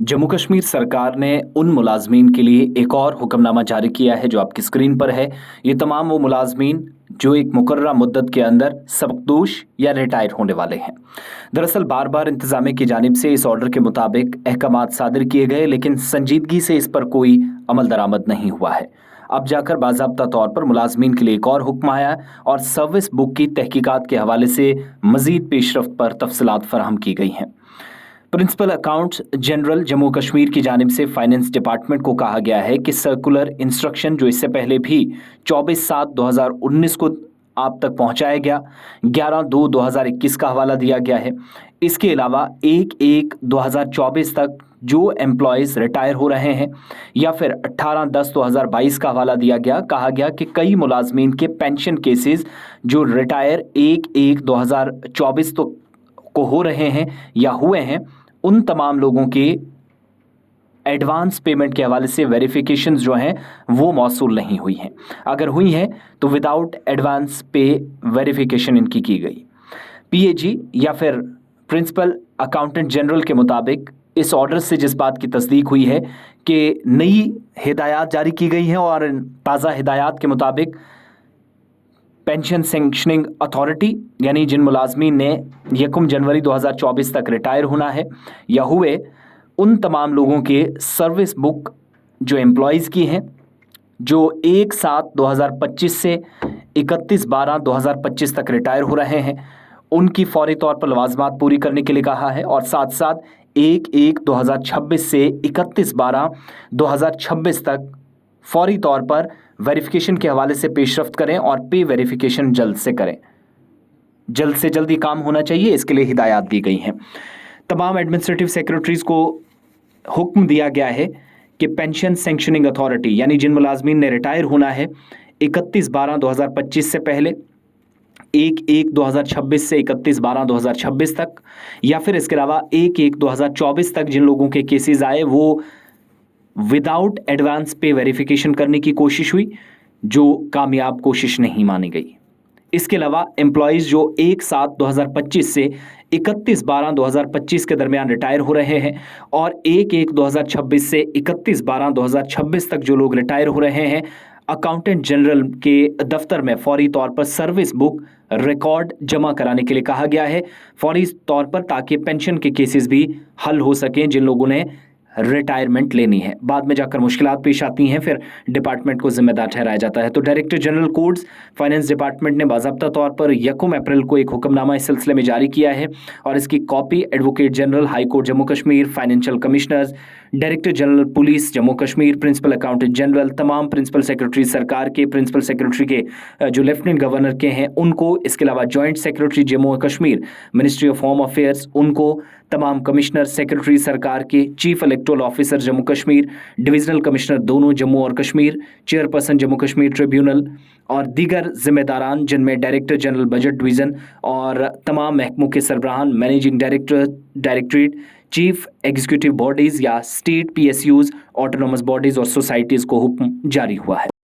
जम्मू कश्मीर सरकार ने उन मुलाजमीन के लिए एक और हुक्मनामा जारी किया है जो आपकी स्क्रीन पर है। ये तमाम वो मुलाजमीन जो एक मुकर्ररा मुद्दत के अंदर सबकदोश या रिटायर होने वाले हैं। दरअसल बार बार इंतजामिया की जानिब से इस ऑर्डर के मुताबिक अहकामात सादिर किए गए, लेकिन संजीदगी से इस पर कोई अमल दरामद नहीं हुआ है। अब जाकर बाज़ाब्ता तौर पर मुलाजमीन के लिए एक और हुक्म आया और सर्विस बुक की तहकीकात के हवाले से मजीद पेशरफ्त पर तफसीलात फराहम की गई हैं। Principal accounts general Jammu Kashmir की जानिब से फाइनेंस डिपार्टमेंट को कहा गया है कि सर्कुलर इंस्ट्रक्शन जो इससे पहले भी 24/7/2019 को आप तक पहुंचाया गया, 11/2/2021 का हवाला दिया गया है। इसके अलावा 1/1/2024 तक जो एम्प्लॉयज़ रिटायर हो रहे हैं, या फिर 18/10/2022 का हवाला दिया गया। कहा गया कि कई मुलाजमीन के पेंशन केसेस जो रिटायर 1/1/2024 तो को हो रहे हैं या हुए हैं, उन तमाम लोगों के एडवांस पेमेंट के हवाले से वेरिफिकेशंस जो हैं वो मौसूल नहीं हुई हैं। अगर हुई हैं तो विदाउट एडवांस पे वेरिफिकेशन इनकी की गई। पीएजी या फिर प्रिंसिपल अकाउंटेंट जनरल के मुताबिक इस ऑर्डर से जिस बात की तस्दीक हुई है कि नई हिदायत जारी की गई हैं, और ताज़ा हिदायत के मुताबिक पेंशन सेंक्शनिंग अथॉरिटी यानी जिन मुलाजमीन ने 1 जनवरी 2024 तक रिटायर होना है या हुए, उन तमाम लोगों के सर्विस बुक जो एम्प्लॉयज़ की हैं जो 1/7/2025 से 31/12/2025 तक रिटायर हो रहे हैं, उनकी फौरी तौर पर लवाजमात पूरी करने के लिए कहा है। और साथ साथ 1/1/2026 से 31/12/2026 तक फौरी तौर पर वेरिफिकेशन के हवाले से पेशरफ्त करें और पे वेरिफिकेशन जल्द से करें। जल्द से जल्द ये काम होना चाहिए, इसके लिए हिदायत दी गई हैं। तमाम एडमिनिस्ट्रेटिव सेक्रेटरीज को हुक्म दिया गया है कि पेंशन सेंक्शनिंग अथॉरिटी यानी जिन मुलाजमीन ने रिटायर होना है 31/12/2025 से पहले, 1/1/2026 से 31/12/2026 तक, या फिर इसके अलावा 1/1/2024 तक जिन लोगों के केसेस आए वो विदाउट एडवांस पे वेरिफिकेशन करने की कोशिश हुई, जो कामयाब कोशिश नहीं मानी गई। इसके अलावा एम्प्लॉयज़ जो 1/7/2025 से 31/12/2025 के दरमियान रिटायर हो रहे हैं, और 1/1/2026 से 31/12/2026 तक जो लोग रिटायर हो रहे हैं, अकाउंटेंट जनरल के दफ्तर में फौरी तौर पर सर्विस बुक रिकॉर्ड जमा कराने के लिए कहा गया है, फौरी तौर पर, ताकि पेंशन के केसेस भी हल हो सकें जिन लोगों ने रिटायरमेंट लेनी है। बाद में जाकर मुश्किलात पेश आती हैं, फिर डिपार्टमेंट को जिम्मेदार ठहराया जाता है। तो director general codes finance department ने बाज़ाब्ता तौर पर 1 अप्रैल को एक हुक्मनामा इस सिलसिले में जारी किया है, और इसकी copy advocate general high court Jammu Kashmir, financial commissioners, director general police Jammu Kashmir, principal accountant general, तमाम प्रिंसिपल सेक्रेटरी सरकार के, प्रिंसिपल सेक्रेटरी के जो लेफ्टिनेंट गवर्नर के हैं उनको, इसके अलावा joint secretary Jammu Kashmir ministry of home affairs उनको, तमाम कमिश्नर सेक्रेटरी सरकार के, chief electoral officer Jammu Kashmir, divisional commissioner दोनों जम्मू और कश्मीर, चेयरपर्सन जम्मू कश्मीर ट्रिब्यूनल और दीगर जिम्मेदारान जिनमें डायरेक्टर जनरल बजट डिवीज़न और तमाम महकमों के सरबराहान, managing director, directorate, chief executive bodies या स्टेट PSUs, ऑटोनोमस बॉडीज़ और सोसाइटीज़ को हुक्म जारी हुआ है।